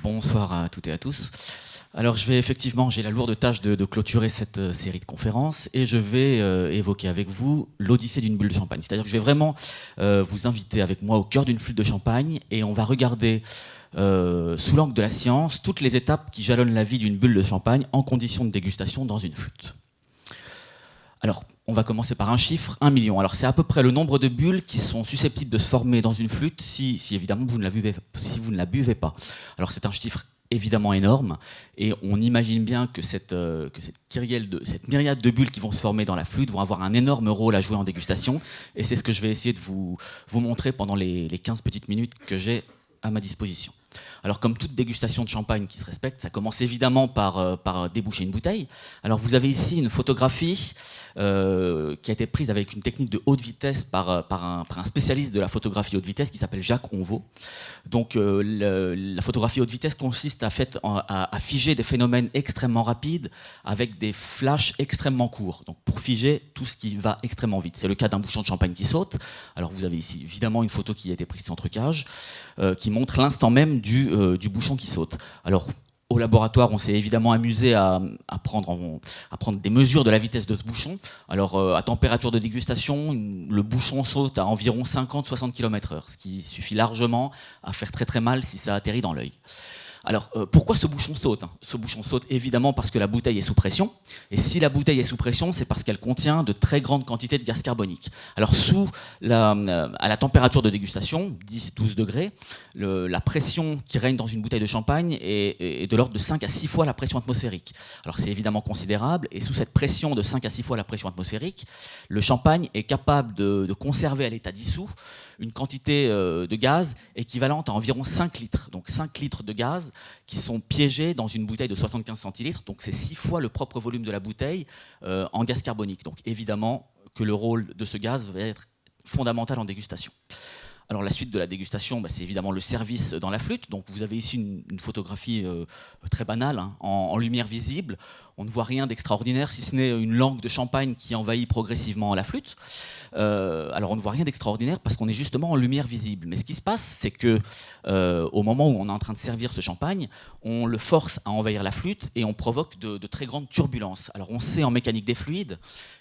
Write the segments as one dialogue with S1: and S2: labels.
S1: Bonsoir à toutes et à tous. Alors j'ai la lourde tâche de clôturer cette série de conférences et je vais évoquer avec vous l'Odyssée d'une bulle de champagne. C'est-à-dire que je vais vraiment vous inviter avec moi au cœur d'une flûte de champagne et on va regarder sous l'angle de la science toutes les étapes qui jalonnent la vie d'une bulle de champagne en conditions de dégustation dans une flûte. Alors, on va commencer par un chiffre, 1 million. Alors, c'est à peu près le nombre de bulles qui sont susceptibles de se former dans une flûte si évidemment vous ne la buvez pas. Alors, c'est un chiffre évidemment énorme et on imagine bien que cette myriade de bulles qui vont se former dans la flûte vont avoir un énorme rôle à jouer en dégustation et c'est ce que je vais essayer de vous montrer pendant les 15 petites minutes que j'ai à ma disposition. Alors comme toute dégustation de champagne qui se respecte, ça commence évidemment par déboucher une bouteille. Alors vous avez ici une photographie qui a été prise avec une technique de haute vitesse par un spécialiste de la photographie haute vitesse qui s'appelle Jacques Onvaux. Donc la photographie haute vitesse consiste à figer des phénomènes extrêmement rapides avec des flashs extrêmement courts. Donc pour figer tout ce qui va extrêmement vite. C'est le cas d'un bouchon de champagne qui saute. Alors vous avez ici évidemment une photo qui a été prise sans trucage qui montre l'instant même du bouchon qui saute. Alors, au laboratoire, on s'est évidemment amusé à prendre des mesures de la vitesse de ce bouchon. Alors, à température de dégustation, le bouchon saute à environ 50-60 km/h, ce qui suffit largement à faire très très mal si ça atterrit dans l'œil. Alors, pourquoi ce bouchon saute ? Ce bouchon saute évidemment parce que la bouteille est sous pression. Et si la bouteille est sous pression, c'est parce qu'elle contient de très grandes quantités de gaz carbonique. Alors, à la température de dégustation, 10-12 degrés, la pression qui règne dans une bouteille de champagne est de l'ordre de 5 à 6 fois la pression atmosphérique. Alors, c'est évidemment considérable. Et sous cette pression de 5 à 6 fois la pression atmosphérique, le champagne est capable de conserver à l'état dissous une quantité de gaz équivalente à environ 5 litres. Donc 5 litres de gaz qui sont piégés dans une bouteille de 75 centilitres. Donc c'est 6 fois le propre volume de la bouteille en gaz carbonique. Donc évidemment que le rôle de ce gaz va être fondamental en dégustation. Alors la suite de la dégustation, c'est évidemment le service dans la flûte. Donc vous avez ici une photographie très banale, en lumière visible. On ne voit rien d'extraordinaire, si ce n'est une langue de champagne qui envahit progressivement la flûte. Alors on ne voit rien d'extraordinaire parce qu'on est justement en lumière visible. Mais ce qui se passe, c'est que au moment où on est en train de servir ce champagne, on le force à envahir la flûte et on provoque de très grandes turbulences. Alors on sait en mécanique des fluides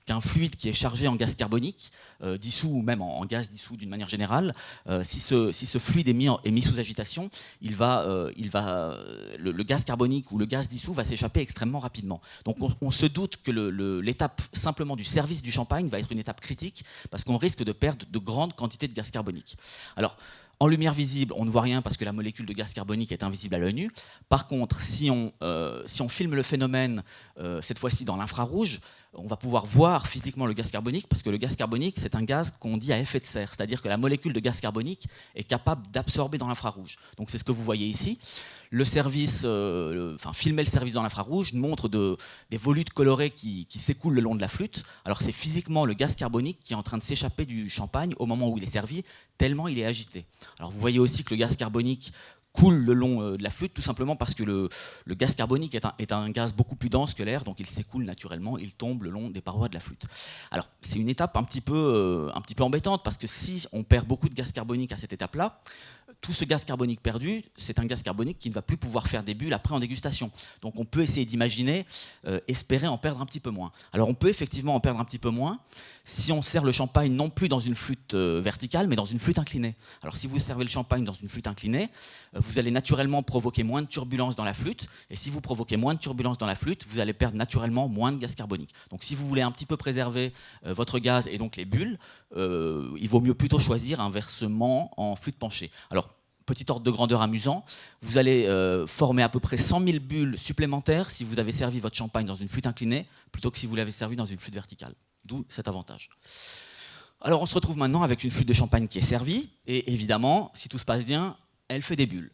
S1: qu'un fluide qui est chargé en gaz carbonique, dissous ou même en gaz dissous d'une manière générale, si ce fluide est mis sous agitation, le gaz carbonique ou le gaz dissous va s'échapper extrêmement rapidement. Donc on se doute que l'étape simplement du service du champagne va être une étape critique parce qu'on risque de perdre de grandes quantités de gaz carbonique. Alors, en lumière visible, on ne voit rien parce que la molécule de gaz carbonique est invisible à l'œil nu. Par contre, si on filme le phénomène, cette fois-ci dans l'infrarouge, on va pouvoir voir physiquement le gaz carbonique parce que le gaz carbonique, c'est un gaz qu'on dit à effet de serre, c'est-à-dire que la molécule de gaz carbonique est capable d'absorber dans l'infrarouge. Donc c'est ce que vous voyez ici. Le service, filmer le service dans l'infrarouge montre des volutes colorées qui s'écoulent le long de la flûte. Alors c'est physiquement le gaz carbonique qui est en train de s'échapper du champagne au moment où il est servi, tellement il est agité. Alors vous voyez aussi que le gaz carbonique coule le long de la flûte, tout simplement parce que le gaz carbonique est un gaz beaucoup plus dense que l'air, donc il s'écoule naturellement, il tombe le long des parois de la flûte. Alors c'est une étape un petit peu embêtante, parce que si on perd beaucoup de gaz carbonique à cette étape-là, tout ce gaz carbonique perdu, c'est un gaz carbonique qui ne va plus pouvoir faire des bulles après en dégustation. Donc on peut essayer d'imaginer, espérer en perdre un petit peu moins. Alors on peut effectivement en perdre un petit peu moins si on sert le champagne non plus dans une flûte verticale, mais dans une flûte inclinée. Alors si vous servez le champagne dans une flûte inclinée, vous allez naturellement provoquer moins de turbulences dans la flûte, et si vous provoquez moins de turbulences dans la flûte, vous allez perdre naturellement moins de gaz carbonique. Donc si vous voulez un petit peu préserver votre gaz et donc les bulles, il vaut mieux plutôt choisir un versement en flûte penchée. Alors, petit ordre de grandeur amusant, vous allez former à peu près 100 000 bulles supplémentaires si vous avez servi votre champagne dans une flûte inclinée plutôt que si vous l'avez servi dans une flûte verticale. D'où cet avantage. Alors on se retrouve maintenant avec une flûte de champagne qui est servie et évidemment, si tout se passe bien, elle fait des bulles.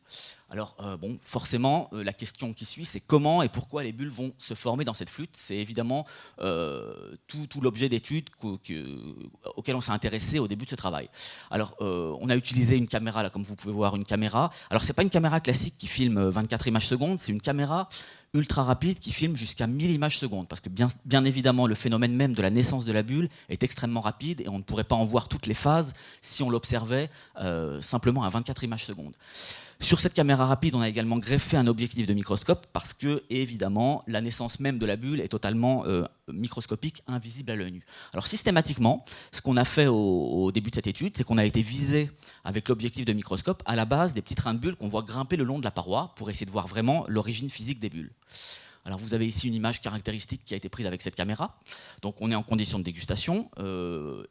S1: Alors forcément, la question qui suit, c'est comment et pourquoi les bulles vont se former dans cette flûte. C'est évidemment tout l'objet d'étude auquel on s'est intéressé au début de ce travail. Alors, on a utilisé une caméra, là, comme vous pouvez voir, une caméra. Alors, c'est pas une caméra classique qui filme 24 images secondes, c'est une caméra ultra rapide qui filme jusqu'à 1000 images secondes, parce que bien évidemment, le phénomène même de la naissance de la bulle est extrêmement rapide et on ne pourrait pas en voir toutes les phases si on l'observait simplement à 24 images secondes. Sur cette caméra rapide, on a également greffé un objectif de microscope parce que, évidemment, la naissance même de la bulle est totalement microscopique, invisible à l'œil nu. Alors systématiquement, ce qu'on a fait au début de cette étude, c'est qu'on a été visé avec l'objectif de microscope à la base des petits trains de bulles qu'on voit grimper le long de la paroi pour essayer de voir vraiment l'origine physique des bulles. Alors vous avez ici une image caractéristique qui a été prise avec cette caméra. Donc on est en condition de dégustation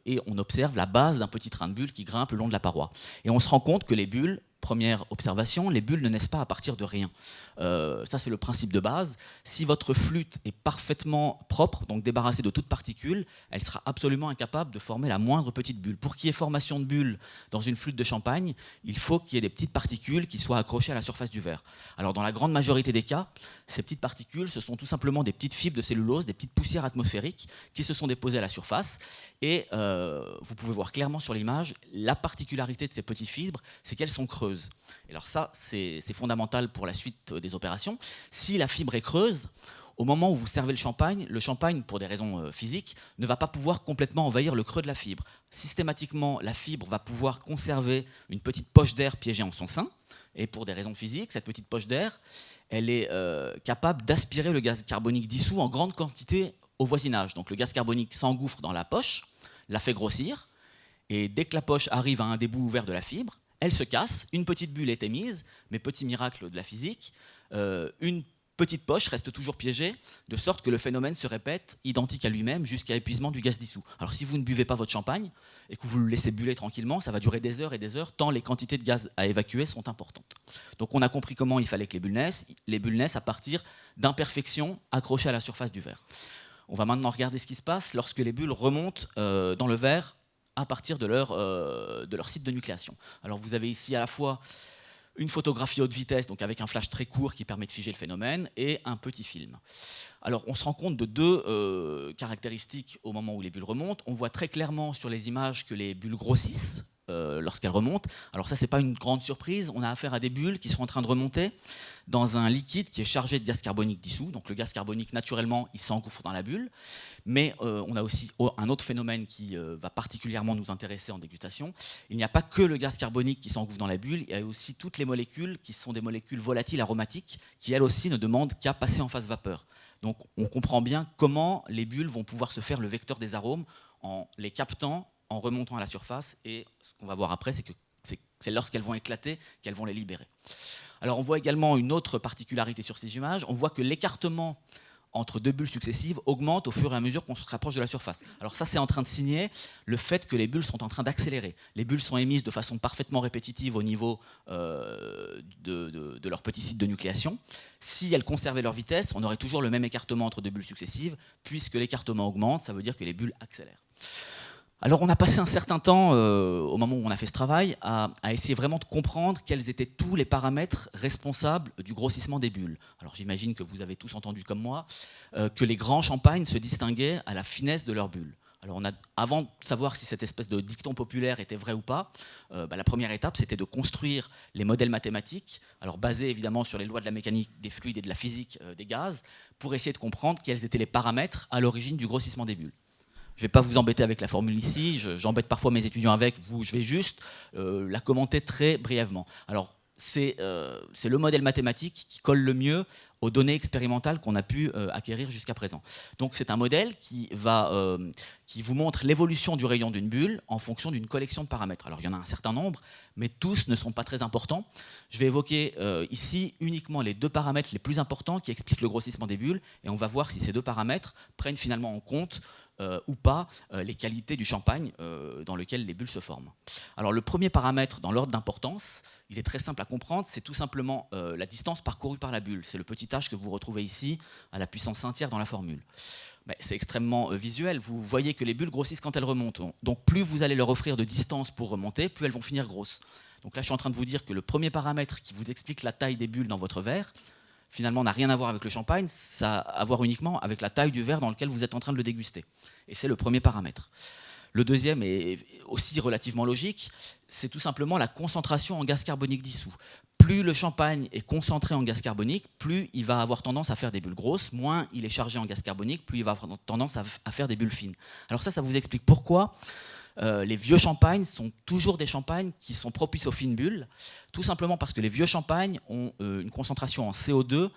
S1: et on observe la base d'un petit train de bulles qui grimpe le long de la paroi. Et on se rend compte que les bulles, première observation, les bulles ne naissent pas à partir de rien. Ça, c'est le principe de base. Si votre flûte est parfaitement propre, donc débarrassée de toute particule, elle sera absolument incapable de former la moindre petite bulle. Pour qu'il y ait formation de bulles dans une flûte de champagne, il faut qu'il y ait des petites particules qui soient accrochées à la surface du verre. Alors, dans la grande majorité des cas, ces petites particules, ce sont tout simplement des petites fibres de cellulose, des petites poussières atmosphériques qui se sont déposées à la surface. Et vous pouvez voir clairement sur l'image, la particularité de ces petites fibres, c'est qu'elles sont creuses. Et alors ça, c'est fondamental pour la suite des opérations. Si la fibre est creuse, au moment où vous servez le champagne, pour des raisons physiques, ne va pas pouvoir complètement envahir le creux de la fibre. Systématiquement, la fibre va pouvoir conserver une petite poche d'air piégée en son sein. Et pour des raisons physiques, cette petite poche d'air, elle est capable d'aspirer le gaz carbonique dissous en grande quantité au voisinage. Donc le gaz carbonique s'engouffre dans la poche, la fait grossir, et dès que la poche arrive à un des bouts ouverts de la fibre, elle se casse, une petite bulle est émise, mais petit miracle de la physique, une petite poche reste toujours piégée, de sorte que le phénomène se répète, identique à lui-même, jusqu'à épuisement du gaz dissous. Alors si vous ne buvez pas votre champagne, et que vous le laissez buller tranquillement, ça va durer des heures et des heures, tant les quantités de gaz à évacuer sont importantes. Donc on a compris comment il fallait que les bulles naissent. Les bulles naissent à partir d'imperfections accrochées à la surface du verre. On va maintenant regarder ce qui se passe lorsque les bulles remontent dans le verre à partir de leur site de nucléation. Alors vous avez ici à la fois une photographie haute vitesse, donc avec un flash très court qui permet de figer le phénomène, et un petit film. Alors on se rend compte de deux caractéristiques au moment où les bulles remontent. On voit très clairement sur les images que les bulles grossissent lorsqu'elles remontent. Alors ça, c'est pas une grande surprise. On a affaire à des bulles qui sont en train de remonter dans un liquide qui est chargé de gaz carbonique dissous. Donc le gaz carbonique, naturellement, il s'engouffre dans la bulle. Mais on a aussi un autre phénomène qui va particulièrement nous intéresser en dégustation. Il n'y a pas que le gaz carbonique qui s'engouffre dans la bulle, il y a aussi toutes les molécules qui sont des molécules volatiles aromatiques qui, elles aussi, ne demandent qu'à passer en phase vapeur. Donc on comprend bien comment les bulles vont pouvoir se faire le vecteur des arômes en les captant, en remontant à la surface, et ce qu'on va voir après, c'est que c'est lorsqu'elles vont éclater qu'elles vont les libérer. Alors on voit également une autre particularité sur ces images, on voit que l'écartement entre deux bulles successives augmente au fur et à mesure qu'on se rapproche de la surface. Alors ça, c'est en train de signer le fait que les bulles sont en train d'accélérer. Les bulles sont émises de façon parfaitement répétitive au niveau de leur petit site de nucléation. Si elles conservaient leur vitesse, on aurait toujours le même écartement entre deux bulles successives. Puisque l'écartement augmente, ça veut dire que les bulles accélèrent. Alors on a passé un certain temps, au moment où on a fait ce travail, à essayer vraiment de comprendre quels étaient tous les paramètres responsables du grossissement des bulles. Alors j'imagine que vous avez tous entendu comme moi que les grands champagnes se distinguaient à la finesse de leurs bulles. Alors avant de savoir si cette espèce de dicton populaire était vrai ou pas, la première étape c'était de construire les modèles mathématiques, alors basés évidemment sur les lois de la mécanique des fluides et de la physique des gaz, pour essayer de comprendre quels étaient les paramètres à l'origine du grossissement des bulles. Je ne vais pas vous embêter avec la formule ici, j'embête parfois mes étudiants avec, je vais juste la commenter très brièvement. Alors, c'est le modèle mathématique qui colle le mieux aux données expérimentales qu'on a pu acquérir jusqu'à présent. Donc c'est un modèle qui vous montre l'évolution du rayon d'une bulle en fonction d'une collection de paramètres. Alors il y en a un certain nombre, mais tous ne sont pas très importants. Je vais évoquer ici uniquement les deux paramètres les plus importants qui expliquent le grossissement des bulles, et on va voir si ces deux paramètres prennent finalement en compte ou pas les qualités du champagne dans lequel les bulles se forment. Alors le premier paramètre dans l'ordre d'importance, il est très simple à comprendre, c'est tout simplement la distance parcourue par la bulle. C'est le petit h que vous retrouvez ici à la puissance 1/3 dans la formule. C'est extrêmement visuel, vous voyez que les bulles grossissent quand elles remontent. Donc plus vous allez leur offrir de distance pour remonter, plus elles vont finir grosses. Donc là je suis en train de vous dire que le premier paramètre qui vous explique la taille des bulles dans votre verre, finalement n'a rien à voir avec le champagne, ça a à voir uniquement avec la taille du verre dans lequel vous êtes en train de le déguster. Et c'est le premier paramètre. Le deuxième est aussi relativement logique, c'est tout simplement la concentration en gaz carbonique dissous. Plus le champagne est concentré en gaz carbonique, plus il va avoir tendance à faire des bulles grosses, moins il est chargé en gaz carbonique, plus il va avoir tendance à faire des bulles fines. Alors ça vous explique pourquoi les vieux champagnes sont toujours des champagnes qui sont propices aux fines bulles, tout simplement parce que les vieux champagnes ont une concentration en CO2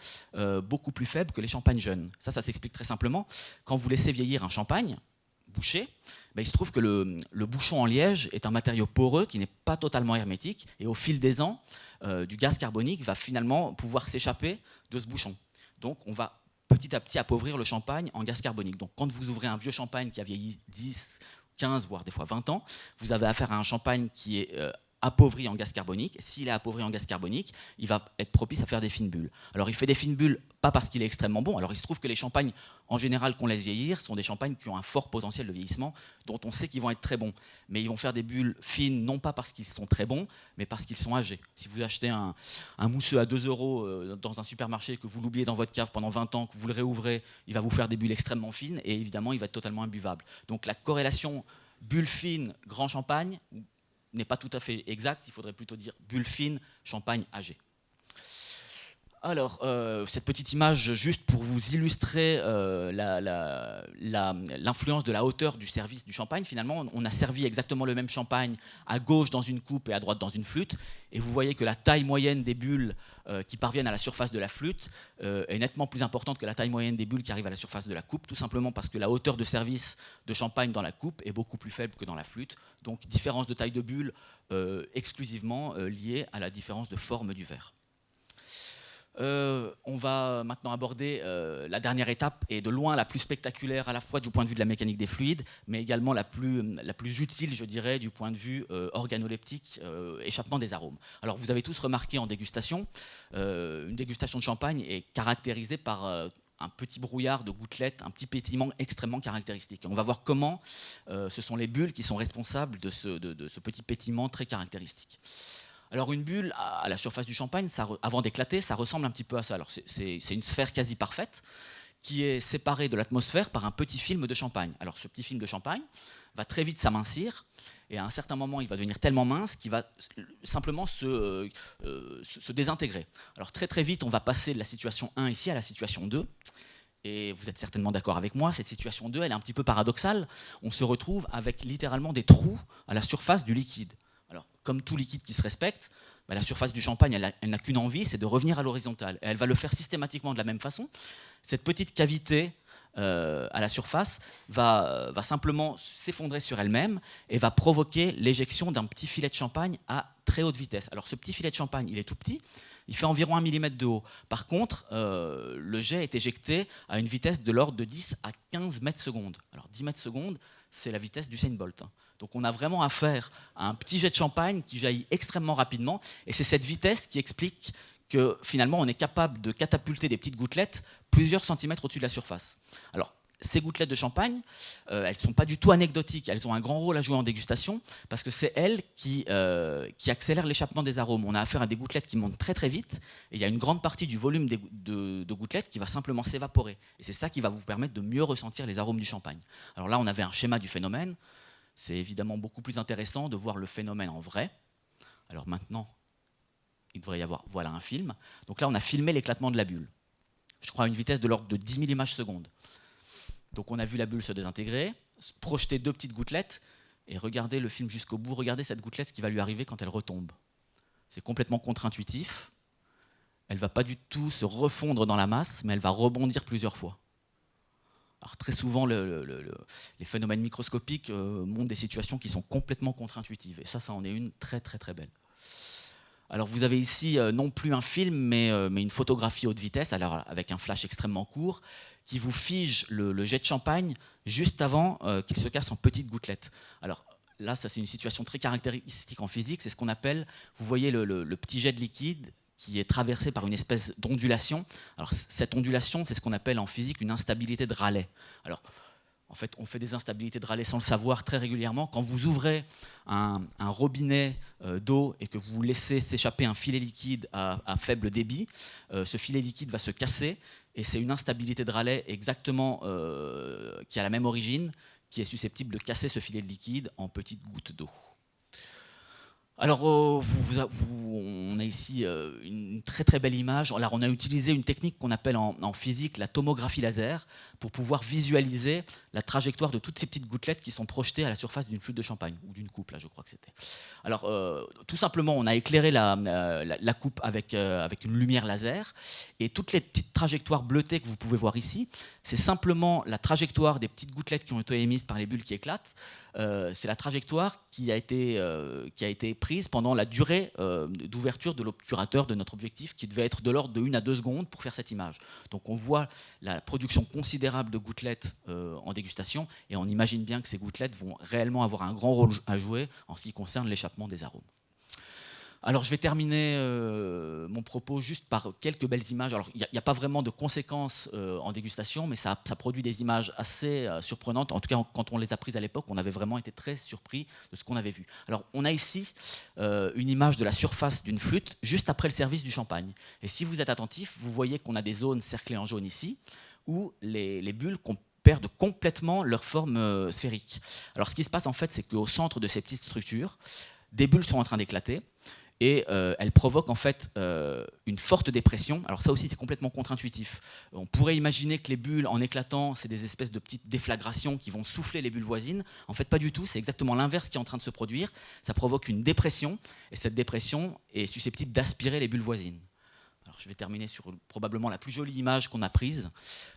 S1: beaucoup plus faible que les champagnes jeunes. Ça s'explique très simplement. Quand vous laissez vieillir un champagne bouché, ben, il se trouve que le bouchon en liège est un matériau poreux qui n'est pas totalement hermétique, et au fil des ans, du gaz carbonique va finalement pouvoir s'échapper de ce bouchon. Donc on va petit à petit appauvrir le champagne en gaz carbonique. Donc quand vous ouvrez un vieux champagne qui a vieilli 10, 15, voire des fois 20 ans, vous avez affaire à un champagne qui est appauvri en gaz carbonique. S'il est appauvri en gaz carbonique, il va être propice à faire des fines bulles. Alors il fait des fines bulles, pas parce qu'il est extrêmement bon. Alors il se trouve que les champagnes, en général, qu'on laisse vieillir, sont des champagnes qui ont un fort potentiel de vieillissement, dont on sait qu'ils vont être très bons. Mais ils vont faire des bulles fines, non pas parce qu'ils sont très bons, mais parce qu'ils sont âgés. Si vous achetez un mousseux à 2 € dans un supermarché, que vous l'oubliez dans votre cave pendant 20 ans, que vous le réouvrez, il va vous faire des bulles extrêmement fines, et évidemment, il va être totalement imbuvable. Donc la corrélation bulle fine, grand champagne, n'est pas tout à fait exact, il faudrait plutôt dire bulle fine, champagne âgé. Alors, cette petite image, juste pour vous illustrer l'influence de la hauteur du service du champagne. Finalement, on a servi exactement le même champagne à gauche dans une coupe et à droite dans une flûte. Et vous voyez que la taille moyenne des bulles qui parviennent à la surface de la flûte est nettement plus importante que la taille moyenne des bulles qui arrivent à la surface de la coupe, tout simplement parce que la hauteur de service de champagne dans la coupe est beaucoup plus faible que dans la flûte. Donc, différence de taille de bulle exclusivement liée à la différence de forme du verre. On va maintenant aborder la dernière étape, et de loin la plus spectaculaire à la fois du point de vue de la mécanique des fluides, mais également la plus utile, je dirais, du point de vue organoleptique, échappement des arômes. Alors vous avez tous remarqué en dégustation, une dégustation de champagne est caractérisée par un petit brouillard de gouttelettes, un petit pétillement extrêmement caractéristique. Et on va voir comment ce sont les bulles qui sont responsables de ce petit pétillement très caractéristique. Alors une bulle à la surface du champagne, avant d'éclater, ça ressemble un petit peu à ça. Alors c'est une sphère quasi parfaite qui est séparée de l'atmosphère par un petit film de champagne. Alors ce petit film de champagne va très vite s'amincir, et à un certain moment il va devenir tellement mince qu'il va simplement se désintégrer. Alors très très vite on va passer de la situation 1 ici à la situation 2. Et vous êtes certainement d'accord avec moi, cette situation 2 elle est un petit peu paradoxale. On se retrouve avec littéralement des trous à la surface du liquide. Alors, comme tout liquide qui se respecte, la surface du champagne, elle n'a qu'une envie, c'est de revenir à l'horizontale. Et elle va le faire systématiquement de la même façon. Cette petite cavité à la surface va simplement s'effondrer sur elle-même et va provoquer l'éjection d'un petit filet de champagne à très haute vitesse. Alors, ce petit filet de champagne, il est tout petit, il fait environ 1 mm de haut. Par contre, le jet est éjecté à une vitesse de l'ordre de 10 à 15 mètres secondes. Alors, 10 mètres secondes, c'est la vitesse d'Usain Bolt. Donc on a vraiment affaire à un petit jet de champagne qui jaillit extrêmement rapidement, et c'est cette vitesse qui explique que finalement on est capable de catapulter des petites gouttelettes plusieurs centimètres au-dessus de la surface. Alors ces gouttelettes de champagne, elles ne sont pas du tout anecdotiques, elles ont un grand rôle à jouer en dégustation, parce que c'est elles qui accélèrent l'échappement des arômes. On a affaire à des gouttelettes qui montent très très vite, et il y a une grande partie du volume de gouttelettes qui va simplement s'évaporer. Et c'est ça qui va vous permettre de mieux ressentir les arômes du champagne. Alors là, on avait un schéma du phénomène. C'est évidemment beaucoup plus intéressant de voir le phénomène en vrai. Alors maintenant, il devrait y avoir, voilà un film. Donc là, on a filmé l'éclatement de la bulle. Je crois à une vitesse de l'ordre de 10 000 images secondes. Donc on a vu la bulle se désintégrer, projeter 2 petites gouttelettes, et regardez le film jusqu'au bout. Regardez cette gouttelette, ce qui va lui arriver quand elle retombe. C'est complètement contre-intuitif. Elle ne va pas du tout se refondre dans la masse, mais elle va rebondir plusieurs fois. Alors très souvent, les phénomènes microscopiques montrent des situations qui sont complètement contre-intuitives. Et ça en est une très très très belle. Alors vous avez ici non plus un film, mais une photographie haute vitesse, alors avec un flash extrêmement court, qui vous fige le jet de champagne juste avant qu'il se casse en petites gouttelettes. Alors là, ça c'est une situation très caractéristique en physique, c'est ce qu'on appelle, vous voyez le petit jet de liquide qui est traversé par une espèce d'ondulation. Alors cette ondulation, c'est ce qu'on appelle en physique une instabilité de Rayleigh. Alors en fait, on fait des instabilités de Rayleigh sans le savoir très régulièrement. Quand vous ouvrez un robinet d'eau et que vous laissez s'échapper un filet liquide à faible débit, ce filet liquide va se casser, et c'est une instabilité de Rayleigh exactement qui a la même origine, qui est susceptible de casser ce filet de liquide en petites gouttes d'eau. Alors, on a ici une très très belle image. Alors, on a utilisé une technique qu'on appelle en physique la tomographie laser pour pouvoir visualiser la trajectoire de toutes ces petites gouttelettes qui sont projetées à la surface d'une flûte de champagne, ou d'une coupe, là je crois que c'était. Alors, tout simplement, on a éclairé la coupe avec une lumière laser, et toutes les petites trajectoires bleutées que vous pouvez voir ici, c'est simplement la trajectoire des petites gouttelettes qui ont été émises par les bulles qui éclatent. C'est la trajectoire qui a été prise pendant la durée d'ouverture de l'obturateur de notre objectif, qui devait être de l'ordre de 1 à 2 secondes pour faire cette image. Donc on voit la production considérable de gouttelettes en dégustation, et on imagine bien que ces gouttelettes vont réellement avoir un grand rôle à jouer en ce qui concerne l'échappement des arômes. Alors je vais terminer mon propos juste par quelques belles images. Alors il n'y a pas vraiment de conséquences en dégustation, mais ça produit des images assez surprenantes. En tout cas, quand on les a prises à l'époque, on avait vraiment été très surpris de ce qu'on avait vu. Alors on a ici une image de la surface d'une flûte juste après le service du champagne. Et si vous êtes attentif, vous voyez qu'on a des zones cerclées en jaune ici, où les bulles perdent complètement leur forme sphérique. Alors ce qui se passe en fait, c'est qu'au centre de ces petites structures, des bulles sont en train d'éclater, et elle provoque en fait une forte dépression. Alors ça aussi c'est complètement contre-intuitif. On pourrait imaginer que les bulles en éclatant c'est des espèces de petites déflagrations qui vont souffler les bulles voisines. En fait pas du tout, c'est exactement l'inverse qui est en train de se produire. Ça provoque une dépression, et cette dépression est susceptible d'aspirer les bulles voisines. Alors je vais terminer sur probablement la plus jolie image qu'on a prise.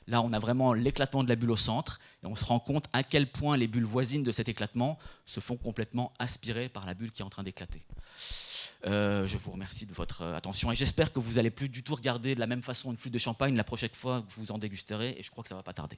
S1: Là on a vraiment l'éclatement de la bulle au centre, et on se rend compte à quel point les bulles voisines de cet éclatement se font complètement aspirer par la bulle qui est en train d'éclater. Je vous remercie de votre attention, et j'espère que vous n'allez plus du tout regarder de la même façon une flûte de champagne la prochaine fois que vous en dégusterez, et je crois que ça ne va pas tarder.